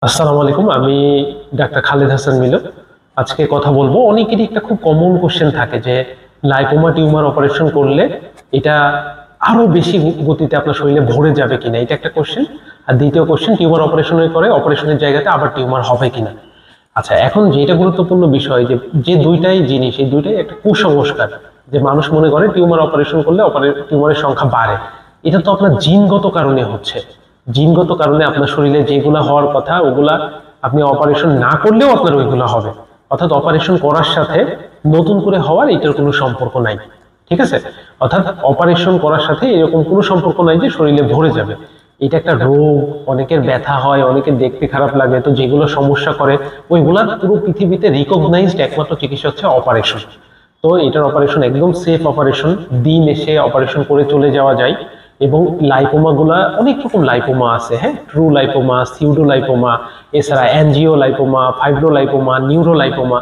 আসসালামু আলাইকুম। আমি ডাক্তার খালেদ হাসান মিলন। আজকে কথা বলবো, অনেকেরই একটা খুব কমন কোশ্চেন থাকে যে লাইপোমা টিউমার অপারেশন করলে এটা আরো বেশি গতিতে আপনার শরীরে ভরে যাবে কিনা, এটা একটা কোশ্চেন। আর দ্বিতীয় কোশ্চেন, টিউমার অপারেশনের পরে অপারেশনের জায়গাতে আবার টিউমার হবে কিনা। আচ্ছা, এখন যেটা গুরুত্বপূর্ণ বিষয় যে যে দুইটাই জিনিস, এই দুইটাই একটা কুসংস্কার। যে মানুষ মনে করে টিউমার অপারেশন করলে টিউমারের সংখ্যা বাড়ে। এটা তো আপনার জিনগত কারণে হচ্ছে। জিনগত কারণে আপনার শরীরে যেগুলা হওয়ার কথা ওগুলা আপনি অপারেশন না করলেও আপনার ওইগুলা হবে। অর্থাৎ অপারেশন করার সাথে নতুন করে হওয়ার এটার কোনো সম্পর্ক নাই। ঠিক আছে? অর্থাৎ অপারেশন করার সাথে এরকম কোনো সম্পর্ক নাই যে শরীরে ভরে যাবে। এটা একটা রোগ, অনেকের ব্যথা হয়, অনেকের দেখতে খারাপ লাগে, তো যেগুলো সমস্যা করে ওইগুলা পুরো পৃথিবীতে রিকগনাইজড একমাত্র চিকিৎসা হচ্ছে অপারেশন। তো এটার অপারেশন একদম সেফ অপারেশন, দিন এসে অপারেশন করে চলে যাওয়া যায়। এবং লাইপোমা গুলা অনেক রকম লাইপোমা আছে, হ্যাঁ, ট্রু লাইপোমা, সিউডো লাইপোমা, এছাড়া angio lipoma, fibro lipoma, neuro lipoma.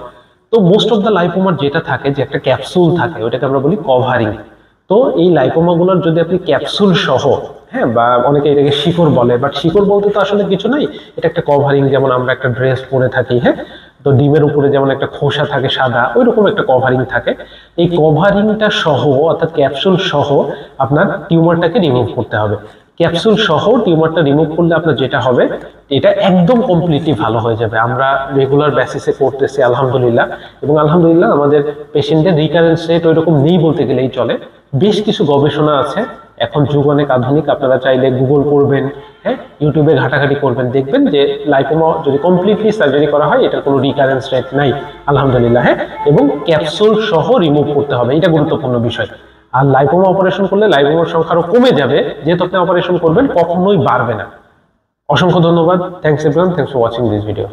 তো মোস্ট অফ দ্য লাইপোমার যেটা থাকে, যে একটা ক্যাপসুল থাকে, ওটাকে আমরা বলি কভারিং। তো এই লাইপোমা গুলোর যদি আপনি ক্যাপসুল সহ, হ্যাঁ, বা অনেকে এটাকে শিকড় বলে, বাট শিকড় বলতে তো আসলে কিছু নাই, এটা একটা কভারিং। যেমন আমরা একটা ড্রেস পরে থাকি, হ্যাঁ, তো ডিমের উপরে যেমন একটা খোসা থাকে সাদা, ওই রকম একটা কভারিং থাকে। এই কভারিংটা সহ অর্থাৎ ক্যাপসুল সহ আপনার টিউমারটাকে রিমুভ করতে হবে। ক্যাপসুল সহ টিউমারটা রিমুভ করলে আপনার যেটা হবে, এটা একদম কমপ্লিটলি ভালো হয়ে যাবে। আমরা রেগুলার বেসিসে করতেছি আলহামদুলিল্লাহ, এবং আলহামদুলিল্লাহ আমাদের পেশেন্টের রিকারেন্স রেট ওই রকম নেই বলতে গেলেই চলে। বেশ কিছু গবেষণা আছে, এখন যুগ অনেক আধুনিক, আপনারা চাইলে গুগল করবেন, হ্যাঁ, ইউটিউবে ঘাটাঘাটি করবেন, দেখবেন যে লাইপোমা যদি কমপ্লিটলি সার্জারি করা হয় এটার কোনো রিকারেন্স রেট নাই আলহামদুলিল্লাহ, হ্যাঁ। এবং ক্যাপসুল সহ রিমুভ করতে হবে, এটা গুরুত্বপূর্ণ বিষয়। আর লাইপোমা অপারেশন করলে লাইপোমার সংখ্যা আরো কমে যাবে, যেহেতু আপনি অপারেশন করবেন, কখনোই বাড়বে না। অসংখ্য ধন্যবাদ। Thanks everyone, thanks for watching this video.